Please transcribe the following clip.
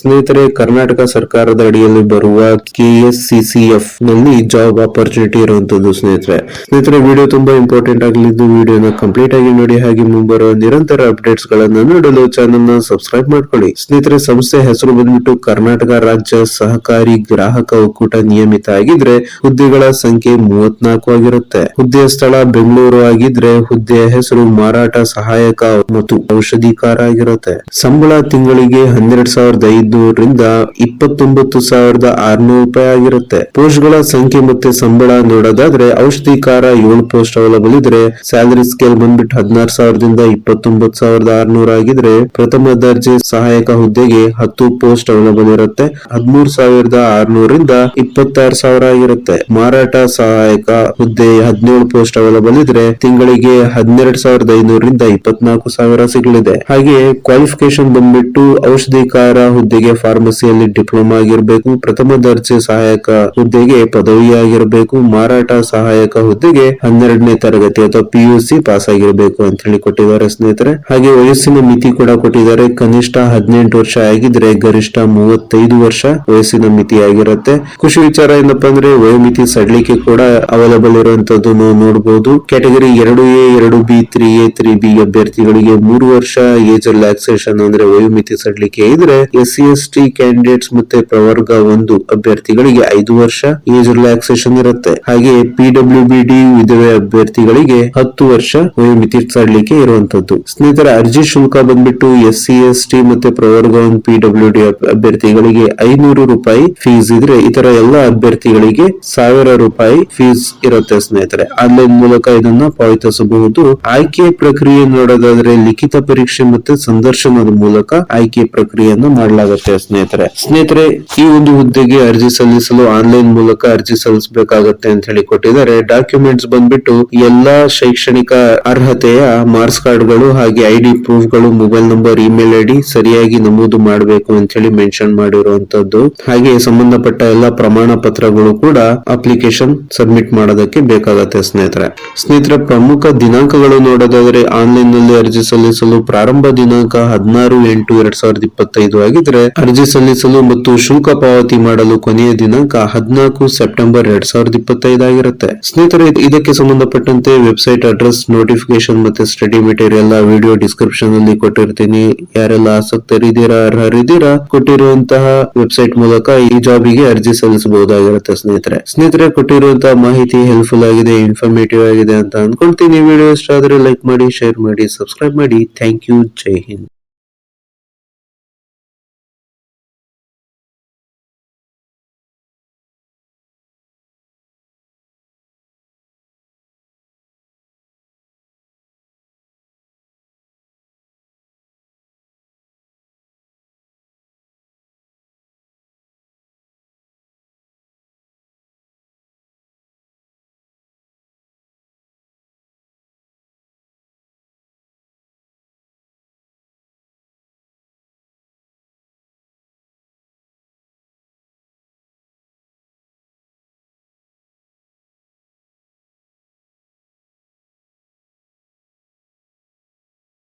ಸ್ನೇಹಿತರೆ, ಕರ್ನಾಟಕ ಸರ್ಕಾರದ ಅಡಿಯಲ್ಲಿ ಬರುವ KSCCF ನಲ್ಲಿ ಜಾಬ್ ಆಪರ್ಚುನಿಟಿ ಇರುವಂತದ್ದು ಸ್ನೇಹಿತರೆ ವಿಡಿಯೋ ತುಂಬಾ ಇಂಪಾರ್ಟೆಂಟ್ ಆಗಲಿದ್ದು ವಿಡಿಯೋನ ಕಂಪ್ಲೀಟ್ ಆಗಿ ನೋಡಿ. ಹಾಗೆ ಮುಂಬರುವ ನಿರಂತರ ಅಪ್ಡೇಟ್ಸ್ ಗಳನ್ನ ನೋಡಲು ಚಾನೆಲ್ ನ ಸಬ್ಸ್ಕ್ರೈಬ್ ಮಾಡ್ಕೊಳ್ಳಿ. ಸ್ನೇಹಿತರೆ, ಸಂಸ್ಥೆ ಹೆಸರು ಬಂದ್ಬಿಟ್ಟು ಕರ್ನಾಟಕ ರಾಜ್ಯ ಸಹಕಾರಿ ಗ್ರಾಹಕ ಒಕ್ಕೂಟ ನಿಯಮಿತ ಆಗಿದ್ರೆ ಹುದ್ದೆಗಳ ಸಂಖ್ಯೆ 34 ಆಗಿರುತ್ತೆ. ಹುದ್ದೆಯ ಸ್ಥಳ ಬೆಂಗಳೂರು ಆಗಿದ್ರೆ ಹುದ್ದೆಯ ಹೆಸರು ಮಾರಾಟ ಸಹಾಯಕ ಮತ್ತು ಔಷಧಿಕಾರ ಆಗಿರುತ್ತೆ. ಸಂಬಳ ತಿಂಗಳಿಗೆ 12,500 ರಿಂದ 29,600 ರೂಪಾಯಿ ಆಗಿರುತ್ತೆ. ಪೋಸ್ಟ್ ಗಳ ಸಂಖ್ಯೆ ಮತ್ತೆ ಸಂಬಳ ನೋಡೋದಾದ್ರೆ ಔಷಧಿಕಾರ 7 ಪೋಸ್ಟ್ ಅವೈಲಬಲ್ ಇದ್ರೆ ಸ್ಯಾಲರಿ ಸ್ಕೇಲ್ ಬಂದ್ಬಿಟ್ಟು 16,000 ದಿಂದ 29,600 ಆಗಿದ್ರೆ ಪ್ರಥಮ ದರ್ಜೆ ಸಹಾಯಕ ಹುದ್ದೆಗೆ 10 ಪೋಸ್ಟ್ ಅವೈಲಬಲ್ ಇರುತ್ತೆ. 13,600 ರಿಂದ 26,000 ಆಗಿರುತ್ತೆ. ಮಾರಾಟ ಸಹಾಯಕ ಹುದ್ದೆ 17 ಪೋಸ್ಟ್ ಅವೈಲಬಲ್ ಇದ್ರೆ ತಿಂಗಳಿಗೆ 12,500 ರಿಂದ 24,000 ಸಿಗಲಿದೆ. ಹಾಗೆ ಕ್ವಾಲಿಫಿಕೇಶನ್ ಬಂದ್ಬಿಟ್ಟು ಔಷಧಿಕಾರ ಹುದ್ದೆಗೆ ಫಾರ್ಮಸಿಯಲ್ಲಿ ಡಿಪ್ಲೊಮಾ ಆಗಿರ್ಬೇಕು. ಪ್ರಥಮ ದರ್ಜೆ ಸಹಾಯಕ ಹುದ್ದೆಗೆ ಪದವಿ ಆಗಿರಬೇಕು. ಮಾರಾಟ ಸಹಾಯಕ ಹುದ್ದೆಗೆ 12ನೇ ತರಗತಿ ಅಥವಾ PUC ಪಾಸ್ ಆಗಿರಬೇಕು ಅಂತ ಹೇಳಿ ಕೊಟ್ಟಿದ್ದಾರೆ ಸ್ನೇಹಿತರೆ. ಹಾಗೆ ವಯಸ್ಸಿನ ಮಿತಿ ಕೂಡ ಕೊಟ್ಟಿದ್ದಾರೆ. ಕನಿಷ್ಠ 18 ವರ್ಷ ಆಗಿದ್ರೆ ಗರಿಷ್ಠ 35 ವರ್ಷ ವಯಸ್ಸಿನ ಮಿತಿ ಆಗಿರುತ್ತೆ. ಖುಷಿ ವಿಚಾರ ಏನಪ್ಪಾ ಅಂದ್ರೆ ವಯೋಮಿತಿ ಸಡಿಲಿಕೆ ಕೂಡ ಅವೈಲಬಲ್ ಇರುವಂತದ್ದು ನಾವು ನೋಡಬಹುದು. Category 2A 2B 3A 3B ಅಭ್ಯರ್ಥಿಗಳಿಗೆ 3 ವರ್ಷ ಏಜ್ ರಿಲ್ಯಾಕ್ಸೇಷನ್ ಅಂದ್ರೆ ವಯೋಮಿತಿ ಸಡಿಲಿಕೆ ಇದ್ರೆ SC/ST ಕ್ಯಾಂಡಿಡೇಟ್ಸ್ ಮತ್ತೆ ಪ್ರವರ್ಗ 1 ಅಭ್ಯರ್ಥಿಗಳಿಗೆ 5 ವರ್ಷ ಏಜ್ ರಿಲ್ಯಾಕ್ಸೇಷನ್ ಇರುತ್ತೆ. ಹಾಗೆ PWBD ವಿಧವೆ ಅಭ್ಯರ್ಥಿಗಳಿಗೆ 10 ವರ್ಷ ವಯೋಮಿತಿ ಸಡಿಲಿಕೆ ಇರುವಂತದ್ದು. ಸ್ನೇಹಿತರ ಅರ್ಜಿ ಶುಲ್ಕ ಬಂದ್ಬಿಟ್ಟು SC/ST ಮತ್ತೆ ಪ್ರವರ್ಗ 1 PWD ಅಭ್ಯರ್ಥಿಗಳಿಗೆ 500 ರೂಪಾಯಿ ಫೀಸ್ ಇದ್ರೆ ಇತರ ಎಲ್ಲ ಅಭ್ಯರ್ಥಿಗಳಿಗೆ 1,000 ರೂಪಾಯಿ ಫೀಸ್ ಇರುತ್ತೆ ಸ್ನೇಹಿತರೆ. ಆನ್ಲೈನ್ ಮೂಲಕ ಇದನ್ನ ಪಾವತಿಸಬಹುದು. ಆಯ್ಕೆ ಪ್ರಕ್ರಿಯೆ ನೋಡೋದಾದ್ರೆ ಲಿಖಿತ ಪರೀಕ್ಷೆ ಮತ್ತೆ ಸಂದರ್ಶನದ ಮೂಲಕ ಆಯ್ಕೆ ಪ್ರಕ್ರಿಯೆಯನ್ನು ಮಾಡಲಾಗುತ್ತೆ ಸ್ನೇಹಿತರೆ ಈ ಒಂದು ಹುದ್ದೆಗೆ ಅರ್ಜಿ ಸಲ್ಲಿಸಲು ಆನ್ಲೈನ್ ಮೂಲಕ ಅರ್ಜಿ ಸಲ್ಲಿಸಬೇಕಾಗತ್ತೆ ಅಂತ ಹೇಳಿ ಕೊಟ್ಟಿದ್ದಾರೆ. ಡಾಕ್ಯುಮೆಂಟ್ಸ್ ಬಂದ್ಬಿಟ್ಟು ಎಲ್ಲಾ ಶೈಕ್ಷಣಿಕ ಅರ್ಹತೆಯ ಮಾರ್ಕ್ಸ್ ಕಾರ್ಡ್ ಗಳು ಹಾಗೆ ID ಪ್ರೂಫ್ ಗಳು, ಮೊಬೈಲ್ ನಂಬರ್, ಇಮೇಲ್ ID ಸರಿಯಾಗಿ ನಮೂದು ಮಾಡಬೇಕು ಅಂತ ಹೇಳಿ ಮೆನ್ಷನ್ ಮಾಡಿರುವಂತದ್ದು. ಹಾಗೆ ಸಂಬಂಧಪಟ್ಟ ಎಲ್ಲಾ ಪ್ರಮಾಣ ಪತ್ರಗಳು ಕೂಡ ಅಪ್ಲಿಕೇಶನ್ ಸಬ್ಮಿಟ್ ಮಾಡೋದಕ್ಕೆ ಬೇಕಾಗತ್ತೆ ಸ್ನೇಹಿತರೆ ಪ್ರಮುಖ ದಿನಾಂಕಗಳು ನೋಡೋದಾದ್ರೆ ಆನ್ಲೈನ್ ನಲ್ಲಿ ಅರ್ಜಿ ಸಲ್ಲಿಸಲು ಪ್ರಾರಂಭ ದಿನಾಂಕ 16/8/2025 ಆಗಿದ್ರೆ ಅರ್ಜಿ ಸಲ್ಲಿಸಲು ಮತ್ತು ಶುಲ್ಕ ಪಾವತಿ ಮಾಡಲು ಕೊನೆಯ ದಿನಾಂಕ 14 ಸೆಪ್ಟೆಂಬರ್ 2025 ಆಗಿರುತ್ತೆ. ಸ್ನೇಹಿತರೆ ಇದಕ್ಕೆ ಸಂಬಂಧಪಟ್ಟಂತೆ ವೆಬ್ಸೈಟ್ ಅಡ್ರೆಸ್, ನೋಟಿಫಿಕೇಶನ್ ಮತ್ತೆ ಸ್ಟಡಿ ಮೆಟೀರಿಯಲ್ ವಿಡಿಯೋ ಡಿಸ್ಕ್ರಿಪ್ಷನ್ ಅಲ್ಲಿ ಕೊಟ್ಟಿರ್ತೀನಿ. ಯಾರೆಲ್ಲ ಆಸಕ್ತರಿದ್ದೀರಾ, ಅರ್ಹರಿದ್ದೀರಾ ಕೊಟ್ಟಿರುವಂತಹ ವೆಬ್ಸೈಟ್ ಮೂಲಕ ಈ ಜಾಬಿಗೆ ಅರ್ಜಿ ಸಲ್ಲಿಸಬಹುದಾಗಿರುತ್ತೆ ಸ್ನೇಹಿತರೆ ಕೊಟ್ಟಿರುವಂತಹ ಮಾಹಿತಿ ಹೆಲ್ಪ್ಫುಲ್ ಆಗಿದೆ, ಇನ್ಫಾರ್ಮೇಟಿವ್ ಆಗಿದೆ ಅಂತ ಅನ್ಕೊಳ್ತೀನಿ. ವಿಡಿಯೋ ಇಷ್ಟ ಆದ್ರೆ ಲೈಕ್ ಮಾಡಿ, ಶೇರ್ ಮಾಡಿ, ಸಬ್ಸ್ಕ್ರೈಬ್ ಮಾಡಿ. Thank you. ಜೈ ಹಿಂದ್.